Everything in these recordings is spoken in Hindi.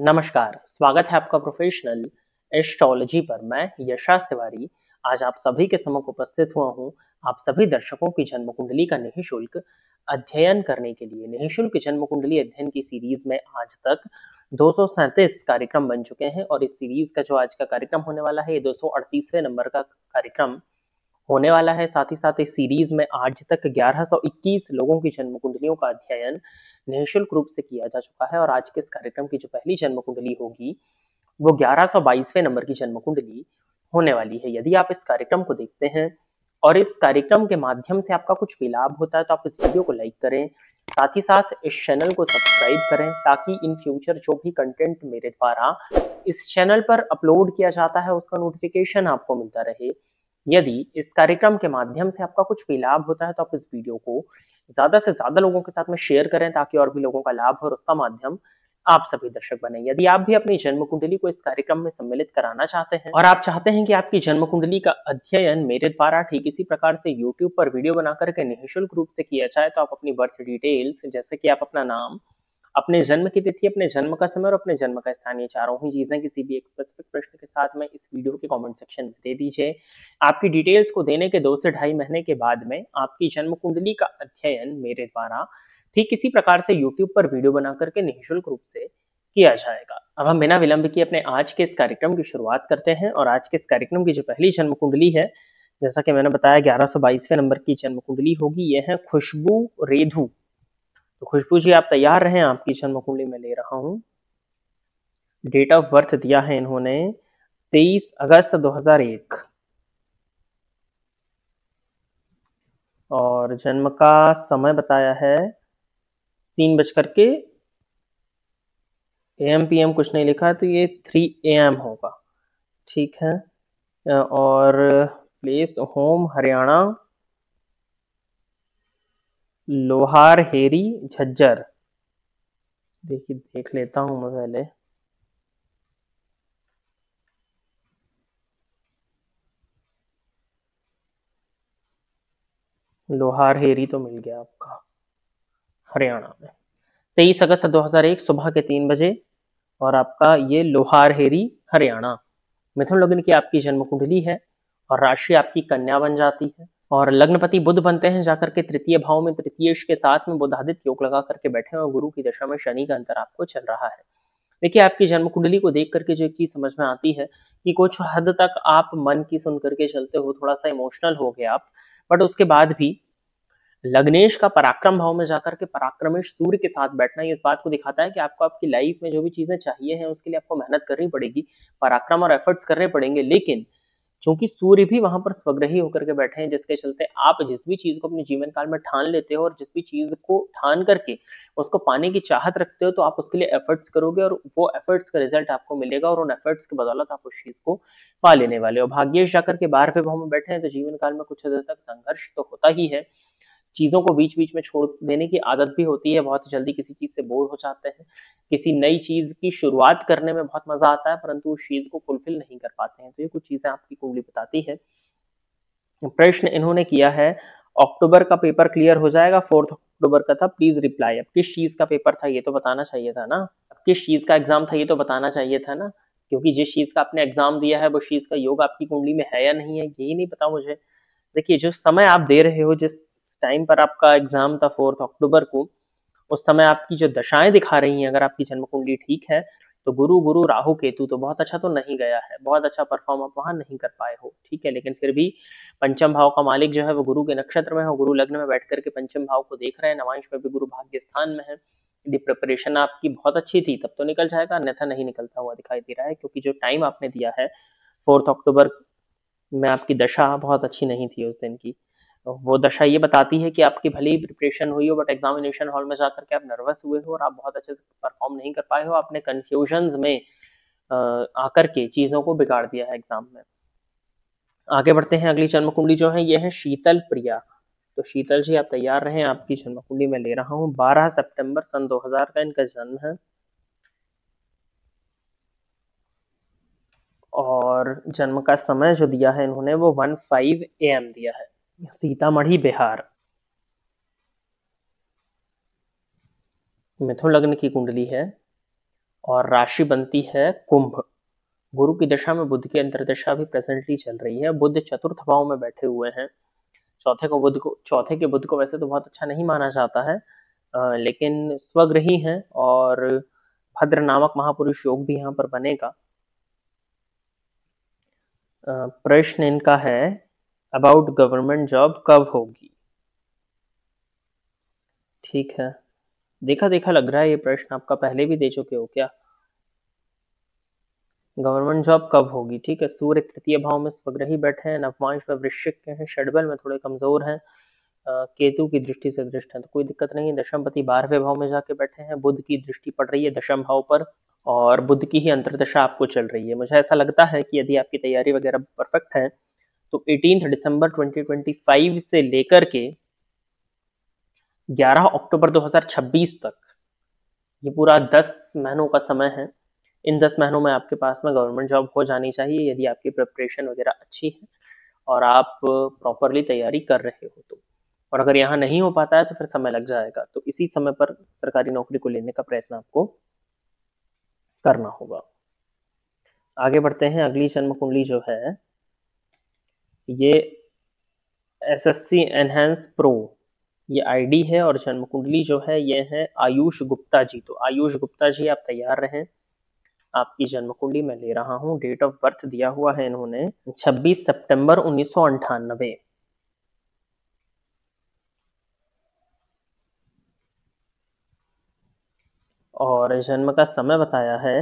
नमस्कार, स्वागत है आपका प्रोफेशनल एस्ट्रोलॉजी पर। मैं यशास तिवारी आज आप सभी के सम्मुख उपस्थित हुआ हूँ। आप सभी दर्शकों की जन्म कुंडली का निःशुल्क अध्ययन करने के लिए। निःशुल्क जन्म कुंडली अध्ययन की सीरीज में आज तक 237 कार्यक्रम बन चुके हैं और इस सीरीज का जो आज का कार्यक्रम होने वाला है ये 238वें नंबर का कार्यक्रम होने वाला है। साथ ही साथ इस सीरीज में आज तक 1121 लोगों की जन्म कुंडलियों का अध्ययन निःशुल्क रूप से किया जा चुका है और आज के इस कार्यक्रम की जो पहली जन्म कुंडली होगी वो 1122वें नंबर की जन्म कुंडली होने वाली है। यदि आप इस कार्यक्रम को देखते हैं और इस कार्यक्रम के माध्यम से आपका कुछ भी लाभ होता है तो आप इस वीडियो को लाइक करें, साथ ही साथ इस चैनल को सब्सक्राइब करें ताकि इन फ्यूचर जो भी कंटेंट मेरे द्वारा इस चैनल पर अपलोड किया जाता है उसका नोटिफिकेशन आपको मिलता रहे। यदि इस कार्यक्रम के माध्यम से आपका कुछ भी लाभ होता है तो आप इस वीडियो को ज्यादा से ज्यादा लोगों के साथ में शेयर करें ताकि और भी लोगों का लाभ हो और उसका माध्यम आप सभी दर्शक बने। यदि आप भी अपनी जन्म कुंडली को इस कार्यक्रम में सम्मिलित कराना चाहते हैं और आप चाहते हैं कि आपकी जन्म कुंडली का अध्ययन मेरे द्वारा ठीक इसी प्रकार से YouTube पर वीडियो बना करके निःशुल्क रूप से किया जाए तो आप अपनी बर्थ डिटेल्स जैसे कि आप अपना नाम, अपने जन्म की तिथि, अपने जन्म का समय और अपने जन्म का स्थान, ये चारों ही चीजें किसी भी एक स्पेसिफिक प्रश्न के साथ में इस वीडियो के कमेंट सेक्शन में दे दीजिए। आपकी डिटेल्स को देने के 2 से ढाई महीने के बाद में आपकी जन्म कुंडली का अध्ययन मेरे द्वारा ठीक इसी प्रकार से YouTube पर वीडियो बना करके निःशुल्क रूप से किया जाएगा। अब हम बिना विलंब किए अपने आज के इस कार्यक्रम की शुरुआत करते हैं और आज के इस कार्यक्रम की जो पहली जन्म कुंडली है, जैसा कि मैंने बताया 1122वें नंबर की जन्म कुंडली होगी, यह है खुशबू रेधु। तो खुशबू जी आप तैयार रहें, आपकी जन्म कुंडली में ले रहा हूं। डेट ऑफ बर्थ दिया है इन्होंने 23 अगस्त 2001 और जन्म का समय बताया है 3 बज कर के PM कुछ नहीं लिखा है तो ये 3 AM होगा, ठीक है। और प्लेस होम हरियाणा, लोहार हेरी झज्जर। देखिए देख लेता हूं मैं पहले। लोहार हेरी तो मिल गया आपका हरियाणा में 23 अगस्त 2001 सुबह के 3 बजे और आपका ये लोहार हेरी हरियाणा। मिथुन लग्न की आपकी जन्म कुंडली है और राशि आपकी कन्या बन जाती है और लग्नपति बुध बनते हैं जाकर के तृतीय भाव में, तृतीयेश के साथ में बुधादित्य योग लगा करके बैठे हैं और गुरु की दशा में शनि का अंतर आपको चल रहा है। देखिए आपकी जन्म कुंडली को देख करके जो चीज समझ में आती है कि कुछ हद तक आप मन की सुन करके चलते हो, थोड़ा सा इमोशनल हो गए आप, बट उसके बाद भी लग्नेश का पराक्रम भाव में जाकर के पराक्रमेश सूर्य के साथ बैठना इस बात को दिखाता है कि आपको आपकी लाइफ में जो भी चीजें चाहिए हैं उसके लिए आपको मेहनत करनी पड़ेगी, पराक्रम और एफर्ट्स करने पड़ेंगे। लेकिन चूंकि सूर्य भी वहां पर स्वग्रही होकर के बैठे हैं जिसके चलते आप जिस भी चीज को अपने जीवन काल में ठान लेते हो और जिस भी चीज को ठान करके उसको पाने की चाहत रखते हो तो आप उसके लिए एफर्ट्स करोगे और वो एफर्ट्स का रिजल्ट आपको मिलेगा और उन एफर्ट्स की बदौलत आप उस चीज को पा लेने वाले हो। भाग्येश जाकर के 12वें भाव में बैठे हैं तो जीवन काल में कुछ हद तक संघर्ष तो होता ही है, चीजों को बीच बीच में छोड़ देने की आदत भी होती है, बहुत जल्दी किसी चीज से बोर हो जाते हैं, किसी नई चीज की शुरुआत करने में बहुत मजा आता है परंतु उस चीज को फुलफिल नहीं कर पाते हैं। तो ये कुछ चीजें आपकी कुंडली बताती है। प्रश्न इन्होंने किया है अक्टूबर का पेपर क्लियर हो जाएगा, 4 अक्टूबर का था, प्लीज रिप्लाई। अब किस चीज का पेपर था ये तो बताना चाहिए था ना, अब किस चीज का एग्जाम था ये तो बताना चाहिए था ना, क्योंकि जिस चीज का आपने एग्जाम दिया है वो चीज का योग आपकी कुंडली में है या नहीं है यही नहीं पता मुझे। देखिए जो समय आप दे रहे हो, जिस टाइम पर आपका एग्जाम था 4 अक्टूबर को, उस समय आपकी जो दशाएं दिखा रही हैं, अगर आपकी जन्म कुंडली ठीक है तो गुरु गुरु राहु केतु तो बहुत अच्छा तो नहीं गया है, बहुत अच्छा परफॉर्म आप वहां नहीं कर पाए हो, ठीक है। लेकिन फिर भी पंचम भाव का मालिक जो है वो गुरु के नक्षत्र में है, गुरु लग्न में बैठ करके पंचम भाव को देख रहे हैं, नवांश में भी गुरु भाग्य स्थान में है। यदि प्रिपरेशन आपकी बहुत अच्छी थी तब तो निकल जाएगा, अन्यथा नहीं निकलता हुआ दिखाई दे रहा है क्योंकि जो टाइम आपने दिया है 4 अक्टूबर में आपकी दशा बहुत अच्छी नहीं थी उस दिन की। वो दशा ये बताती है कि आपकी भले ही प्रिपरेशन हुई हो बट एग्जामिनेशन हॉल में जाकर के आप नर्वस हुए हो और आप बहुत अच्छे से परफॉर्म नहीं कर पाए हो, आपने कंफ्यूजन में आकर के चीजों को बिगाड़ दिया है एग्जाम में। आगे बढ़ते हैं, अगली जन्म कुंडली जो है ये है शीतल प्रिया। तो शीतल जी आप तैयार रहें, आपकी जन्म कुंडली में ले रहा हूँ। 12 सितंबर सन 2000 का इनका जन्म है और जन्म का समय जो दिया है इन्होंने वो 15 AM दिया है, सीतामढ़ी बिहार। मिथुन लग्न की कुंडली है और राशि बनती है कुंभ। गुरु की दशा में बुध की अंतर्दशा भी प्रेजेंटली चल रही है। बुध चतुर्थ भाव में बैठे हुए हैं। चौथे के बुध को वैसे तो बहुत अच्छा नहीं माना जाता है, लेकिन स्वग्रही हैं और भद्र नामक महापुरुष योग भी यहाँ पर बनेगा। प्रश्न इनका है अबाउट गवर्नमेंट जॉब कब होगी। ठीक है, देखा देखा लग रहा है ये प्रश्न आपका पहले भी दे चुके हो क्या। गवर्नमेंट जॉब कब होगी। ठीक है, सूर्य तृतीय भाव में स्वग्रही बैठे हैं, नवमांश में वृश्चिक के हैं, षड्बल में थोड़े कमजोर हैं, केतु की दृष्टि से दृष्ट है तो कोई दिक्कत नहीं है। दशमपति 12वें भाव में जाके बैठे हैं, बुध की दृष्टि पड़ रही है दशम भाव पर और बुध की ही अंतर्दशा आपको चल रही है। मुझे ऐसा लगता है कि यदि आपकी तैयारी वगैरह परफेक्ट है तो 18 दिसंबर 2025 से लेकर के 11 अक्टूबर 2026 तक ये पूरा 10 महीनों का समय है। इन 10 महीनों में आपके पास में गवर्नमेंट जॉब हो जानी चाहिए यदि आपकी प्रिपरेशन वगैरह अच्छी है और आप प्रॉपरली तैयारी कर रहे हो तो। और अगर यहाँ नहीं हो पाता है तो फिर समय लग जाएगा, तो इसी समय पर सरकारी नौकरी को लेने का प्रयत्न आपको करना होगा। आगे बढ़ते हैं। अगली जन्म कुंडली जो है ये एसएससी एनहेंस प्रो ये आईडी है और जन्म कुंडली जो है ये है आयुष गुप्ता जी। तो आयुष गुप्ता जी आप तैयार रहें, आपकी जन्म कुंडली मैं ले रहा हूं। डेट ऑफ बर्थ दिया हुआ है इन्होंने 26 सितंबर 1998। और जन्म का समय बताया है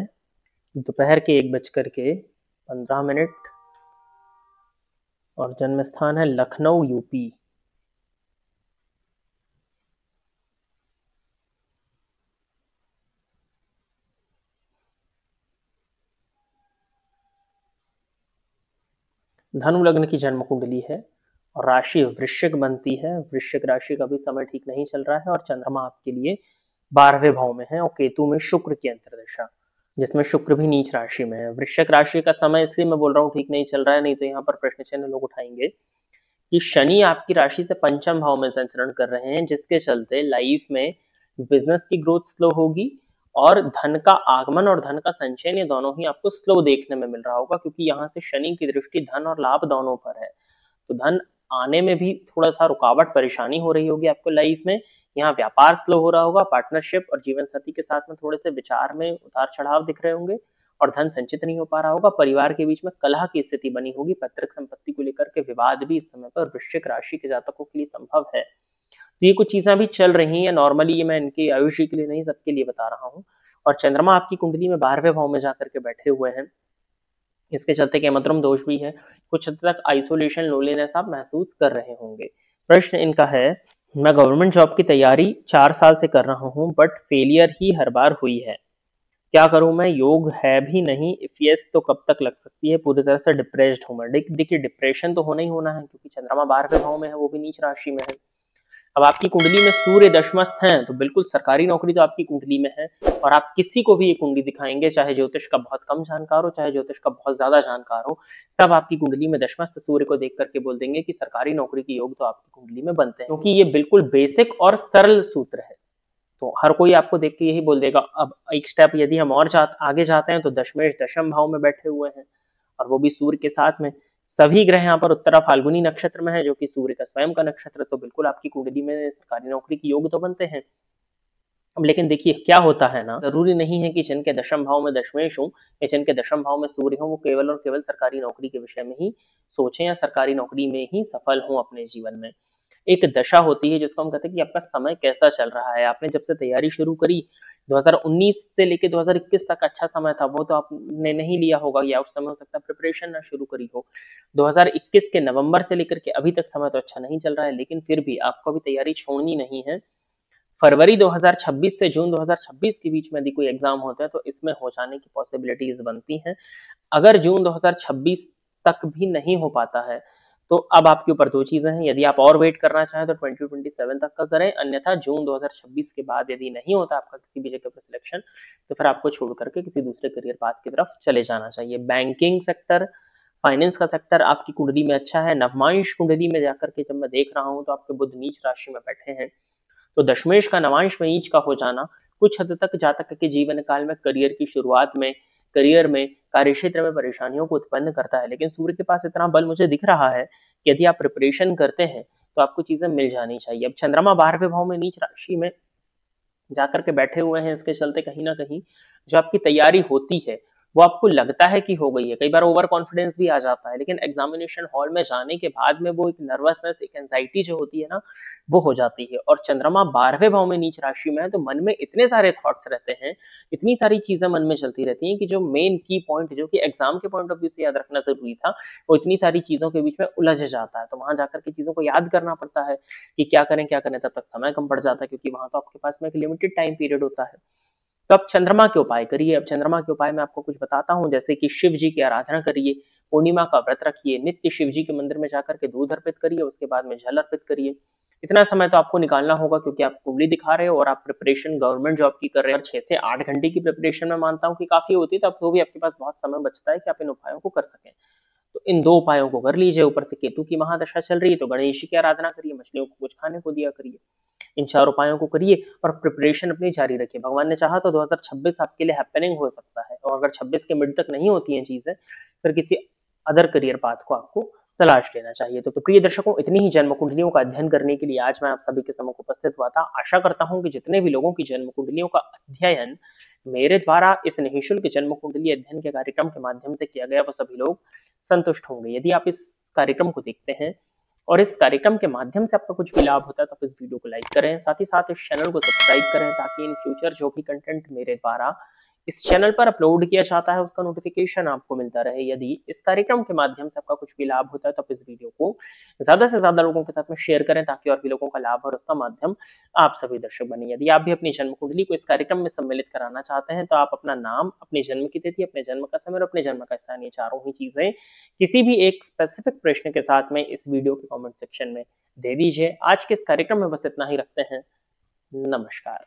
दोपहर के 1:15 और जन्म स्थान है लखनऊ यूपी। धनु लग्न की जन्म कुंडली है और राशि वृश्चिक बनती है। वृश्चिक राशि का भी समय ठीक नहीं चल रहा है और चंद्रमा आपके लिए 12वें भाव में है और केतु में शुक्र की अंतर्दशा, जिसमें शुक्र भी नीच राशि में है। वृश्चिक राशि का समय इसलिए मैं बोल रहा हूँ ठीक नहीं चल रहा है, नहीं तो यहाँ पर प्रश्न चिन्ह लोग उठाएंगे कि शनि आपकी राशि से पंचम भाव में संचरण कर रहे हैं, जिसके चलते लाइफ में बिजनेस की ग्रोथ स्लो होगी और धन का आगमन और धन का संचयन ये दोनों ही आपको स्लो देखने में मिल रहा होगा, क्योंकि यहाँ से शनि की दृष्टि धन और लाभ दोनों पर है। तो धन आने में भी थोड़ा सा रुकावट परेशानी हो रही होगी आपको लाइफ में। यहाँ व्यापार स्लो हो रहा होगा, पार्टनरशिप और जीवन साथी के साथ में थोड़े से विचार में उतार चढ़ाव दिख रहे होंगे और धन संचित नहीं हो पा रहा होगा। परिवार के बीच में कलह की स्थिति बनी होगी। पैतृक संपत्ति को लेकर के विवाद भी इस समय पर वृश्चिक राशि के जातकों के लिए संभव है। तो ये कुछ चीजें भी चल रही हैं। नॉर्मली ये मैं इनके आयुष्य के लिए नहीं, सबके लिए बता रहा हूँ। और चंद्रमा आपकी कुंडली में 12वें भाव में जाकर के बैठे हुए हैं, इसके चलते केमद्रम दोष भी है। कुछ हद तक आइसोलेशन लोनलीनेस आप महसूस कर रहे होंगे। प्रश्न इनका है मैं गवर्नमेंट जॉब की तैयारी 4 साल से कर रहा हूँ बट फेलियर ही हर बार हुई है, क्या करूं मैं। योग है भी नहीं, इफ यस तो कब तक लग सकती है। पूरी तरह से डिप्रेस्ड हूं मैं। देखिए डिप्रेशन तो होना ही होना है क्योंकि चंद्रमा 12वें भाव में है, वो भी नीच राशि में है। अब आपकी कुंडली में सूर्य दशमस्थ हैं तो बिल्कुल सरकारी नौकरी तो आपकी कुंडली में है। और आप किसी को भी ये कुंडली दिखाएंगे, चाहे ज्योतिष का बहुत कम जानकार हो चाहे ज्योतिष का बहुत ज्यादा जानकार हो, सब आपकी कुंडली में दशमस्थ सूर्य को देख करके बोल देंगे कि सरकारी नौकरी के योग तो आपकी कुंडली में बनते हैं, क्योंकि ये बिल्कुल बेसिक और सरल सूत्र है। तो हर कोई आपको देख के यही बोल देगा। अब एक स्टेप यदि हम और आगे जाते हैं तो दशमेश दशम भाव में बैठे हुए हैं और वो भी सूर्य के साथ में। सभी ग्रह यहाँ पर उत्तरा फाल्गुनी नक्षत्र में है जो कि सूर्य का स्वयं का नक्षत्र, तो बिल्कुल आपकी कुंडली में सरकारी नौकरी की योग तो बनते हैं। अब लेकिन देखिए क्या होता है ना, जरूरी नहीं है कि जिनके दशम भाव में दशमेश हो या जिनके दशम भाव में सूर्य हो वो केवल और केवल सरकारी नौकरी के विषय में ही सोचें या सरकारी नौकरी में ही सफल हो अपने जीवन में। एक दशा होती है जिसको हम कहते हैं कि आपका समय कैसा चल रहा है। आपने जब से तैयारी शुरू करी 2019 से लेके 2021 तक अच्छा समय था, वो तो आपने नहीं लिया होगा या उस समय हो सकता है प्रिपरेशन ना शुरू करी हो। 2021 के नवंबर से लेकर के अभी तक समय तो अच्छा नहीं चल रहा है, लेकिन फिर भी आपको अभी तैयारी छोड़नी नहीं है। फरवरी 2026 से जून 2026 के बीच में यदि कोई एग्जाम होता है तो इसमें हो जाने की पॉसिबिलिटीज बनती हैं। अगर जून 2026 तक भी नहीं हो पाता है तो अब आपके ऊपर दो चीजें हैं। यदि आप और वेट करना चाहें तो 2027 तक का करें, अन्यथा जून 2026 के बाद यदि नहीं होता आपका किसी भी जगह पर सिलेक्शन तो फिर आपको छोड़ करके किसी दूसरे करियर पाथ की तरफ चले जाना चाहिए। बैंकिंग सेक्टर, फाइनेंस का सेक्टर आपकी कुंडली में अच्छा है। नवमांश कुंडली में जाकर के जब मैं देख रहा हूं तो आपके बुध नीच राशि में बैठे हैं, तो दशमेश का नवांश में नीच का हो जाना कुछ हद तक जातक के जीवन काल में करियर की शुरुआत में, करियर में, कार्यक्षेत्र में परेशानियों को उत्पन्न करता है, लेकिन सूर्य के पास इतना बल मुझे दिख रहा है कि यदि आप प्रिपरेशन करते हैं तो आपको चीजें मिल जानी चाहिए। अब चंद्रमा 12वें भाव में नीच राशि में जाकर के बैठे हुए हैं, इसके चलते कहीं ना कहीं जो आपकी तैयारी होती है वो आपको लगता है कि हो गई है, कई बार ओवर कॉन्फिडेंस भी आ जाता है, लेकिन एग्जामिनेशन हॉल में जाने के बाद में वो एक नर्वसनेस, एक एंजाइटी जो होती है ना, वो हो जाती है। और चंद्रमा 12वें भाव में नीच राशि में है तो मन में इतने सारे थॉट्स रहते हैं, इतनी सारी चीजें मन में चलती रहती हैं कि जो मेन की पॉइंट जो कि एग्जाम के पॉइंट ऑफ व्यू से याद रखना जरूरी था, वो इतनी सारी चीजों के बीच में उलझ जाता है। तो वहां जाकर के चीजों को याद करना पड़ता है कि क्या करें क्या करें, तब तक समय कम पड़ जाता है, क्योंकि वहां तो आपके पास में एक लिमिटेड टाइम पीरियड होता है। तो अब चंद्रमा के उपाय करिए। अब चंद्रमा के उपाय मैं आपको कुछ बताता हूँ, जैसे कि शिव जी की आराधना करिए, पूर्णिमा का व्रत रखिए, नित्य शिव जी के मंदिर में जाकर के दूध अर्पित करिए, उसके बाद में जल अर्पित करिए। इतना समय तो आपको निकालना होगा, क्योंकि आप कुंडली दिखा रहे हो और आप प्रिपरेशन गवर्नमेंट जॉब की कर रहे हैं, और 6 से 8 घंटे की प्रिपरेशन मैं मानता हूँ कि काफी होती है, तो अब तो भी आपके पास बहुत समय बचता है कि आप इन उपायों को कर सकें। तो इन 2 उपायों को कर लीजिए। ऊपर से केतु की महादशा चल रही है तो गणेश जी की आराधना करिए, मछलियों को कुछ खाने को दिया करिए। इन 4 उपायों को करिए और प्रिपरेशन अपनी जारी रखिए। भगवान ने चाहा तो 2026 आपके लिए हैपनिंग हो सकता है, और अगर 26 के मिड तक नहीं होती हैं चीजें, फिर किसी अदर करियर पाथ को आपको तलाश लेना चाहिए। तो प्रिय दर्शकों, इतनी ही जन्म कुंडलियों का अध्ययन करने के लिए आज मैं आप सभी के सम्मुख उपस्थित हुआ था। आशा करता हूं कि जितने भी लोगों की जन्म कुंडलियों का अध्ययन मेरे द्वारा इस निःशुल्क जन्म कुंडली अध्ययन के कार्यक्रम के माध्यम से किया गया, वो सभी लोग संतुष्ट होंगे। यदि आप इस कार्यक्रम को देखते हैं और इस कार्यक्रम के माध्यम से आपका कुछ भी लाभ होता है, तो आप इस वीडियो को लाइक करें, साथ ही साथ इस चैनल को सब्सक्राइब करें, ताकि इन फ्यूचर जो भी कंटेंट मेरे द्वारा इस चैनल पर अपलोड किया जाता है उसका नोटिफिकेशन आपको मिलता रहे। यदि इस कार्यक्रम के माध्यम से आपका कुछ भी लाभ होता है, तो आप इस वीडियो को ज्यादा से ज्यादा लोगों के साथ में शेयर करें, ताकि और भी लोगों का लाभ और उसका माध्यम आप सभी दर्शक बने। यदि आप भी अपनी जन्म कुंडली को इस कार्यक्रम में सम्मिलित कराना चाहते हैं, तो आप अपना नाम, अपनी जन्म की तिथि, अपने जन्म का समय और अपने जन्म का स्थान, ये चारों ही चीजें किसी भी एक स्पेसिफिक प्रश्न के साथ में इस वीडियो के कमेंट सेक्शन में दे दीजिए। आज के इस कार्यक्रम में बस इतना ही रखते हैं। नमस्कार।